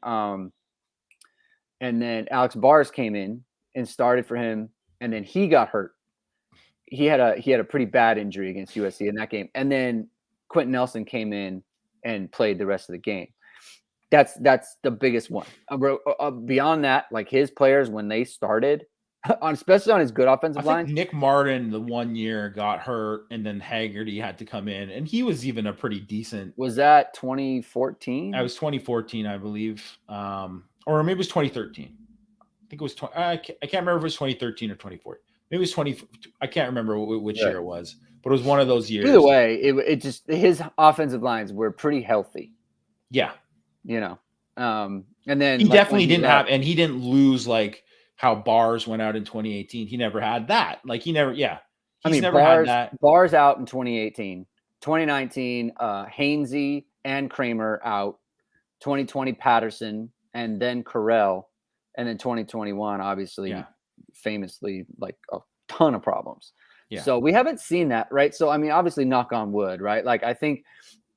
Alex Bars came in and started for him, and then he got hurt. He had a pretty bad injury against USC in that game. And then Quentin Nelson came in and played the rest of the game. That's the biggest one. Beyond that, like his players when they started, especially on his good offensive line. Nick Martin, the 1 year, got hurt, and then Haggerty had to come in, and he was even a pretty decent. Was that 2014? That was 2014, I believe, or maybe it was 2013. I think it was. I can't remember if it was 2013 or 2014. Maybe it was 20. I can't remember which year it was, but it was one of those years. Either way, it just his offensive lines were pretty healthy. Yeah, and then he definitely didn't have, and he didn't lose like how Bars went out in 2018. He never had that. Like he never, he's never had that. Bars out in 2018, 2019, Hainsey and Kramer out, 2020 Patterson, and then Carell, and then 2021, obviously, famously, like a ton of problems. Yeah. So we haven't seen that, right? So I mean, obviously, knock on wood, right? Like I think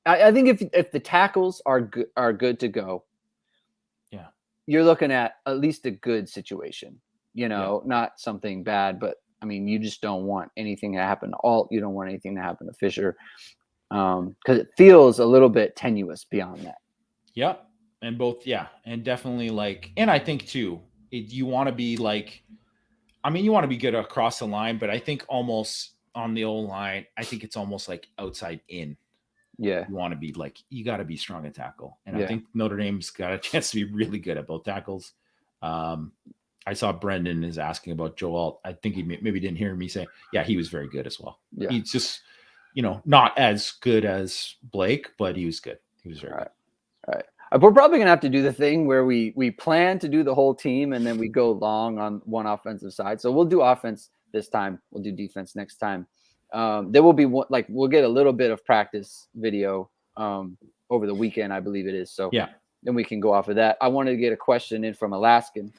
if the tackles are good to go, you're looking at least a good situation, not something bad, but I mean, you just don't want anything to happen. You don't want anything to happen to Fisher because it feels a little bit tenuous beyond that. Yep. And and definitely and I think too, you want to be you want to be good across the line, but I think almost on the old line, I think it's almost like outside in. Yeah. You want to be you got to be strong at tackle. And I think Notre Dame's got a chance to be really good at both tackles. I saw Brendan is asking about Joel. I think he maybe didn't hear me say, he was very good as well. Yeah. He's just, not as good as Blake, but he was good. He was very good. All right. We're probably going to have to do the thing where we plan to do the whole team and then we go long on one offensive side. So we'll do offense this time. We'll do defense next time. There will be we'll get a little bit of practice video over the weekend, I believe it is. So then we can go off of that. I wanted to get a question in from Alaskan.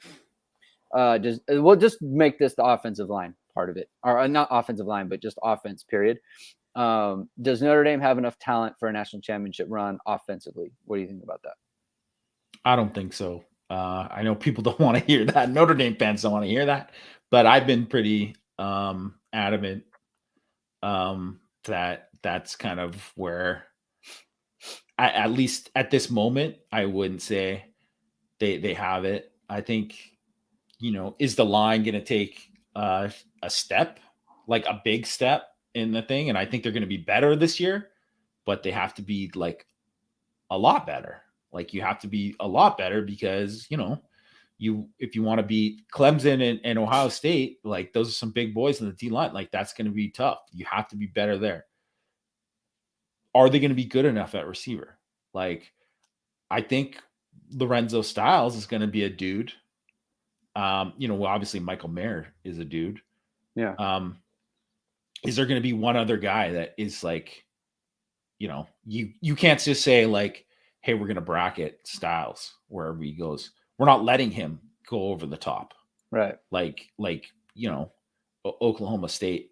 We'll just make this the offensive line part of it, or not offensive line, but just offense period. Does Notre Dame have enough talent for a national championship run offensively? What do you think about that? I don't think so. I know people don't want to hear that. Notre Dame fans don't want to hear that, but I've been pretty adamant that that's kind of where at least at this moment, I wouldn't say they have it. I think, is the line going to take a step, like a big step in the thing? And I think they're going to be better this year, but they have to be a lot better. You have to be a lot better because, if you want to beat Clemson and Ohio State, those are some big boys in the D line. That's going to be tough. You have to be better there. Are they going to be good enough at receiver? I think Lorenzo Styles is going to be a dude. Obviously Michael Mayer is a dude. Yeah. Is there going to be one other guy that is you can't just say hey, we're going to bracket Styles wherever he goes. We're not letting him go over the top. Right. Like, Oklahoma State,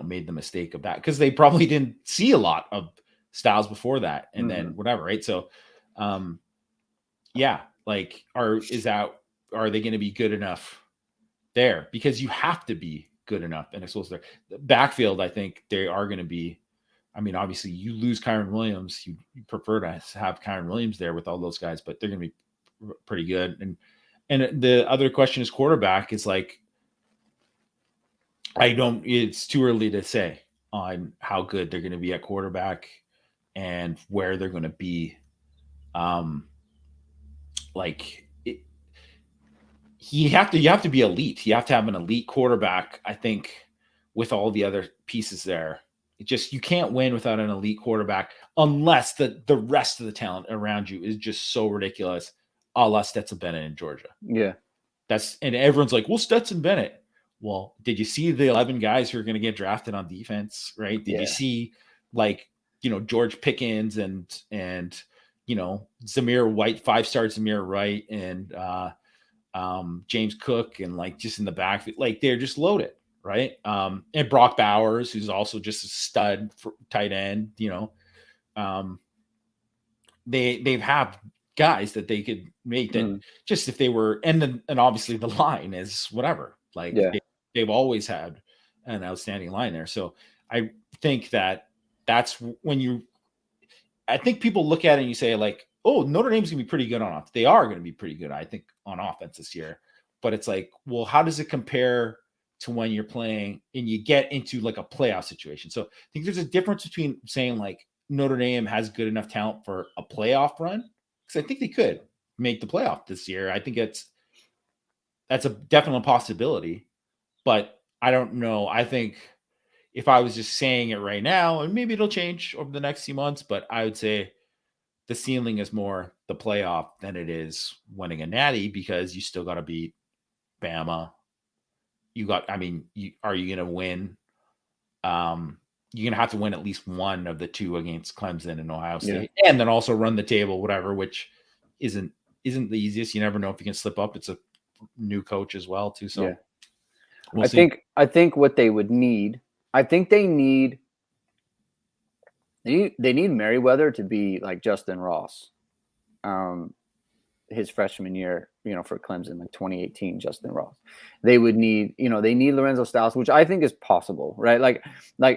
made the mistake of that because they probably didn't see a lot of Styles before that. And then whatever. Right. So, yeah, like, are they going to be good enough there? Because you have to be good enough and exposed there. The backfield, I think they are going to be. I mean, obviously, you lose Kyron Williams. You prefer to have Kyron Williams there with all those guys, but they're going to be pretty good. And the other question is quarterback. Is like, it's too early to say on how good they're going to be at quarterback and where they're going to be. You have to be elite. You have to have an elite quarterback, I think, with all the other pieces there. You can't win without an elite quarterback unless the rest of the talent around you is just so ridiculous, a la Stetson Bennett in Georgia. Yeah. And everyone's like, well, Stetson Bennett. Well, did you see the 11 guys who are going to get drafted on defense, right? Did you see, George Pickens and Zamir White, 5-star Zamir Wright, and James Cook, and just in the backfield, they're just loaded. Right. And Brock Bowers, who's also just a stud for tight end, they've have guys that they could make that just if they were, and obviously the line is whatever, they've always had an outstanding line there. So I think that's when I think people look at it and you say oh, Notre Dame's gonna be pretty good on offense. They are going to be pretty good, I think, on offense this year, but it's well, how does it compare to when you're playing and you get into a playoff situation? So I think there's a difference between saying Notre Dame has good enough talent for a playoff run, because I think they could make the playoff this year. I think that's a definite possibility, but I don't know. I think if I was just saying it right now, and maybe it'll change over the next few months, but I would say the ceiling is more the playoff than it is winning a natty, because you still got to beat Bama. Are you going to win? You're going to have to win at least one of the two against Clemson and Ohio State, and then also run the table, whatever, which isn't the easiest. You never know if you can slip up. It's a new coach as well, too. So we'll see. I think what they would need, I think they need Merriweather to be like Justin Ross, his freshman year, for Clemson, 2018, Justin Ross. They would need, they need Lorenzo Styles, which I think is possible, right? Like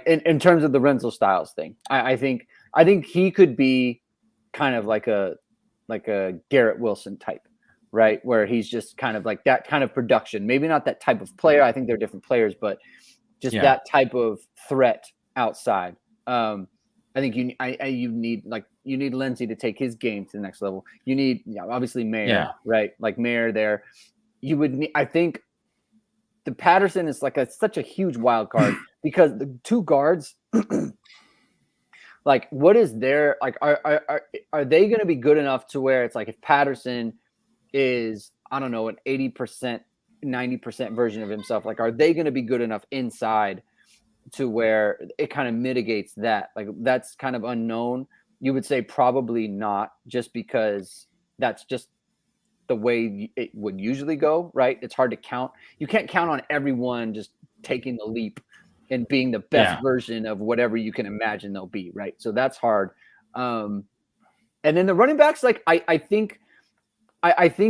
in terms of the Lorenzo Styles thing, I think he could be kind of like a Garrett Wilson type, right? Where he's just kind of like that kind of production, maybe not that type of player. I think they're different players, but just that type of threat outside. I think you need Lindsey to take his game to the next level. You need obviously Mayer, right? Like Mayer there. You would need, I think the Patterson is such a huge wild card because the two guards, what is their are they going to be good enough to where it's if Patterson is, I don't know, an 80%, 90% version of himself, are they going to be good enough inside to where it kind of mitigates that? That's kind of unknown. You would say probably not, just because that's just the way it would usually go, right? It's hard to count. You can't count on everyone just taking the leap and being the best version of whatever you can imagine they'll be, right? So that's hard. And then the running backs, I think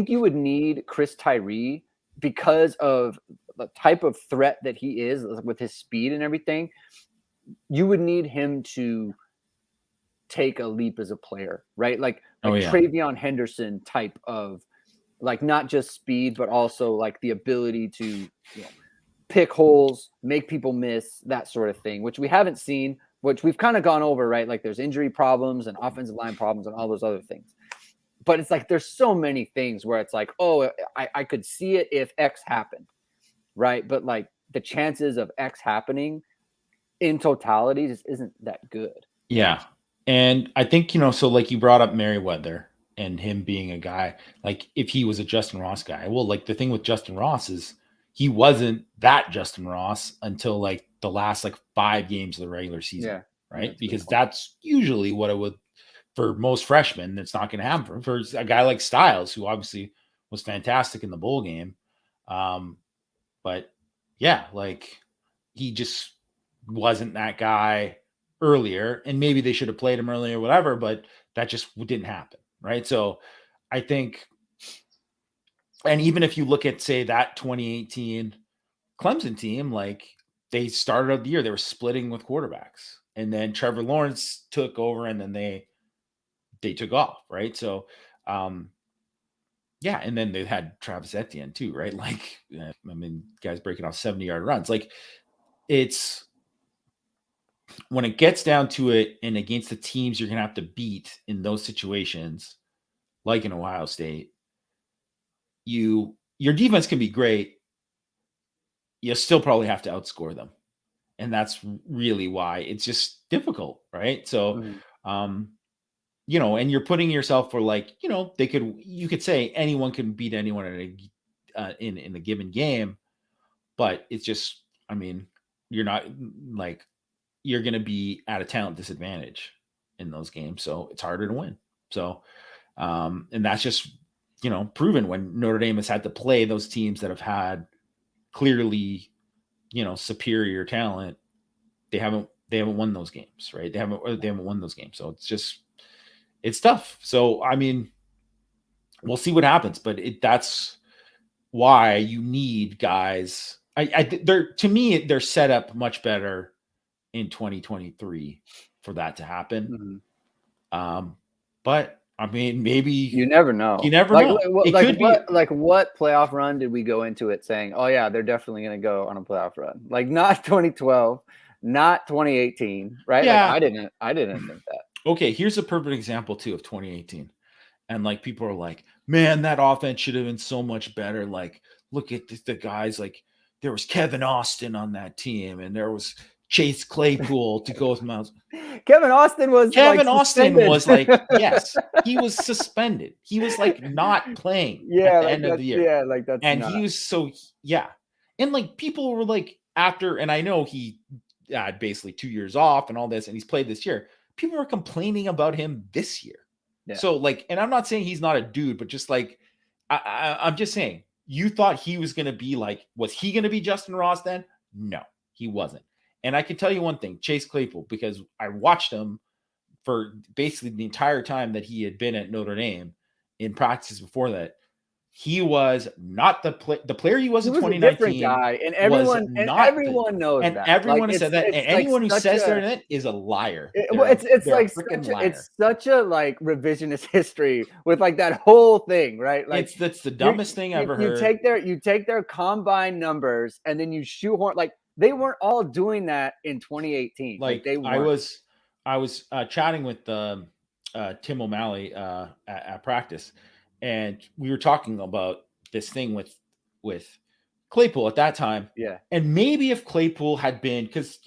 you would need Chris Tyree because of the type of threat that he is with his speed and everything. You would need him to take a leap as a player, right? Travion Henderson type of not just speed, but also the ability to pick holes, make people miss, that sort of thing, which we haven't seen, which we've kind of gone over, right? There's injury problems and offensive line problems and all those other things. But it's there's so many things where it's oh, I could see it if X happened, right? But the chances of X happening in totality just isn't that good. Yeah. And I think, so you brought up Merriweather and him being a guy, if he was a Justin Ross guy. Well, the thing with Justin Ross is he wasn't that Justin Ross until the last 5 games of the regular season, right? Because that's usually what it would for most freshmen, that's not going to happen. For a guy like Styles, who obviously was fantastic in the bowl game, but yeah, like he just wasn't that guy earlier, and maybe they should have played him earlier, whatever. But that just didn't happen, right? So I think, and even if you look at, say, that 2018 Clemson team, like they started out the year, they were splitting with quarterbacks, and then Trevor Lawrence took over, and then they took off, right? So, yeah, and then they had Travis Etienne too, right? Like, I mean, guys breaking off 70-yard runs. Like, it's when it gets down to it, and against the teams you're gonna have to beat in those situations, like in Ohio State, your defense can be great. You still probably have to outscore them. And that's really why it's just difficult, right? So, and you're putting yourself for, like, you could say anyone can beat anyone in a given game, but it's just, I mean, you're not, like, you're going to be at a talent disadvantage in those games, so it's harder to win. So, and that's just proven when Notre Dame has had to play those teams that have had clearly superior talent. They haven't won those games, right? They haven't won those games. So it's tough. So, I mean, we'll see what happens, but that's why you need guys. To me, they're set up much better in 2023 for that to happen. But I mean, maybe you never know. You never know. It could be like, what playoff run did we go into it saying, oh yeah, they're definitely going to go on a playoff run? Like, not 2012, not 2018, right? Yeah. Like, I didn't think that. Okay, here's a perfect example too of 2018. And like, people are like, man, that offense should have been so much better. Like, look at the guys. Like, there was Kevin Austin on that team, and there was Chase Claypool to go with Miles. Kevin Austin was like, yes, he was suspended. He was like not playing at the end of the year. Yeah, like that's and he was and like, people were like, after, and I know he had basically 2 years off and all this, and he's played this year. People were complaining about him this year. Yeah. So, like, and I'm not saying he's not a dude, but just like, I'm just saying, you thought he was going to be like, was he going to be Justin Ross then? No, he wasn't. And I can tell you one thing, Chase Claypool, because I watched him for basically the entire time that he had been at Notre Dame in practices before that. He was not the player he was in 2019. A different guy, and everyone knows and that. Everyone has said that, and anyone who says that is a liar. It's such a like revisionist history with like that whole thing, right? Like, that's the dumbest thing I ever heard. You take their combine numbers and then you shoehorn, like, they weren't all doing that in 2018. Like they weren't. I was chatting with Tim O'Malley at practice. And we were talking about this thing with Claypool at that time. Yeah. And maybe if Claypool had been, because,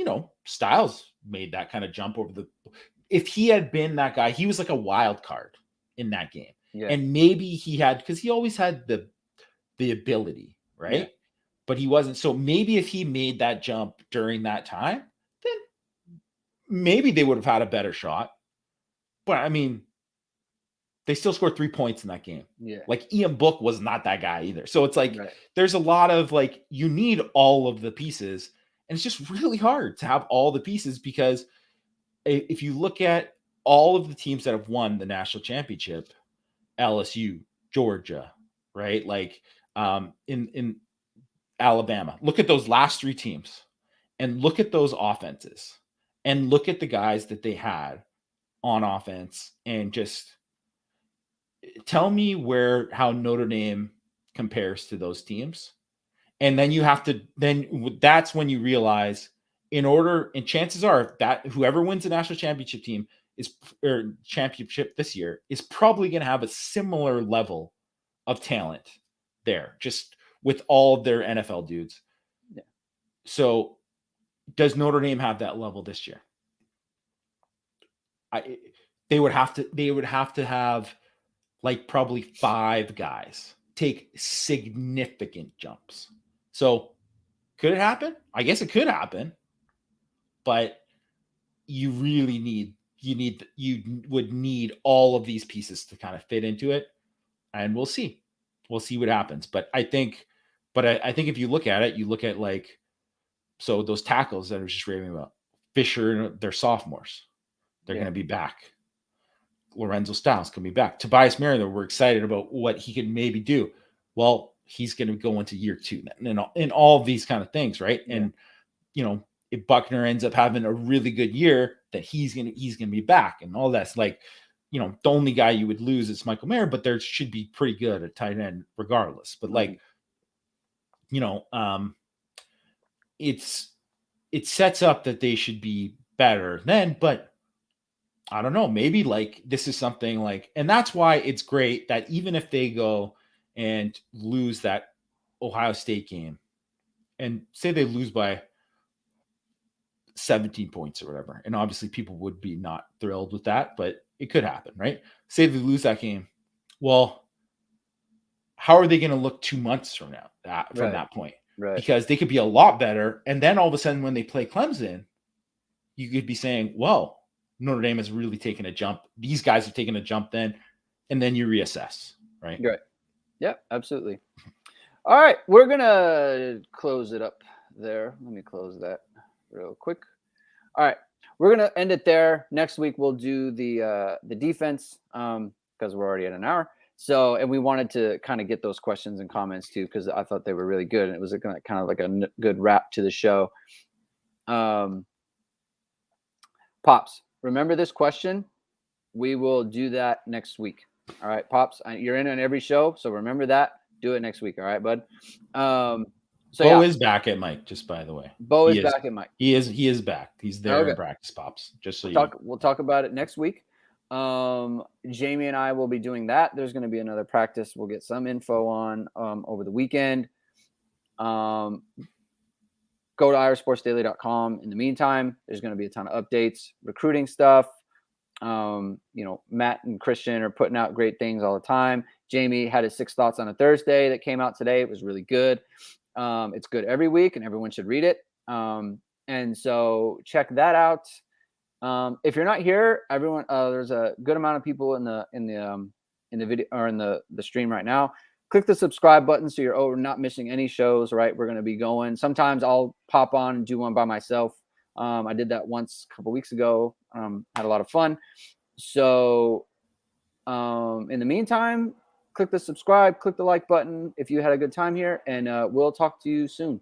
Styles made that kind of jump if he had been that guy, he was like a wild card in that game. Yeah. And maybe he had, because he always had the ability, right? Yeah. But he wasn't. So maybe if he made that jump during that time, then maybe they would have had a better shot. But I mean, they still scored 3 points in that game. Yeah. Like, Ian Book was not that guy either. So it's like, There's a lot of like, you need all of the pieces, and it's just really hard to have all the pieces, because if you look at all of the teams that have won the national championship, LSU, Georgia, right? Like, in Alabama, look at those last 3 teams and look at those offenses and look at the guys that they had on offense, and just tell me how Notre Dame compares to those teams. And then that's when you realize, and chances are that whoever wins the national championship championship this year is probably going to have a similar level of talent there, just with all of their NFL dudes. Yeah. So does Notre Dame have that level this year? They would have to have like probably 5 guys take significant jumps. So could it happen? I guess it could happen, but you really need you would need all of these pieces to kind of fit into it, and we'll see what happens. But I think if you look at it, you look at like, so those tackles that I was just raving about, Fisher, they're sophomores, they're going to be back. Lorenzo Styles can be back. Tobias Merrill, we're excited about what he can maybe do. Well, he's going to go into year 2 and all of these kind of things, right? Yeah. And if Buckner ends up having a really good year, that he's gonna be back and all that's like, the only guy you would lose is Michael Mayer, but there should be pretty good at tight end regardless. But like, it sets up that they should be better then, but I don't know, maybe like this is something like, and that's why it's great that even if they go and lose that Ohio State game, and say they lose by 17 points or whatever, and obviously people would be not thrilled with that, but it could happen, right? Say they lose that game. Well, how are they going to look 2 months from now, from that point? Right. Because they could be a lot better. And then all of a sudden when they play Clemson, you could be saying, well, Notre Dame has really taken a jump. These guys have taken a jump then, and then you reassess, right? Right. Yeah, absolutely. All right, we're going to close it up there. Let me close that real quick. All right, we're going to end it there. Next week we'll do the defense because we're already at an hour. So, and we wanted to kind of get those questions and comments too, because I thought they were really good, and it was kind of like a good wrap to the show. Pops, remember this question? We will do that next week. All right, Pops, you're in on every show, so remember that. Do it next week. All right, bud. So Bo is back at Mike, just by the way. Bo is back at Mike. He is back. He's there in practice, Pops. Just so we'll talk about it next week. Jamie and I will be doing that. There's going to be another practice we'll get some info on over the weekend. Go to irsportsdaily.com. In the meantime, there's going to be a ton of updates, recruiting stuff. Matt and Christian are putting out great things all the time. Jamie had his 6 thoughts on a Thursday that came out today. It was really good. It's good every week, and everyone should read it. And so check that out. If you're not here, everyone, there's a good amount of people in the video or in the stream right now. Click the subscribe button so you're not missing any shows. Right, we're going to be going. Sometimes I'll pop on and do one by myself. I did that once a couple weeks ago. Had a lot of fun. So in the meantime, click the subscribe, click the like button if you had a good time here, and we'll talk to you soon.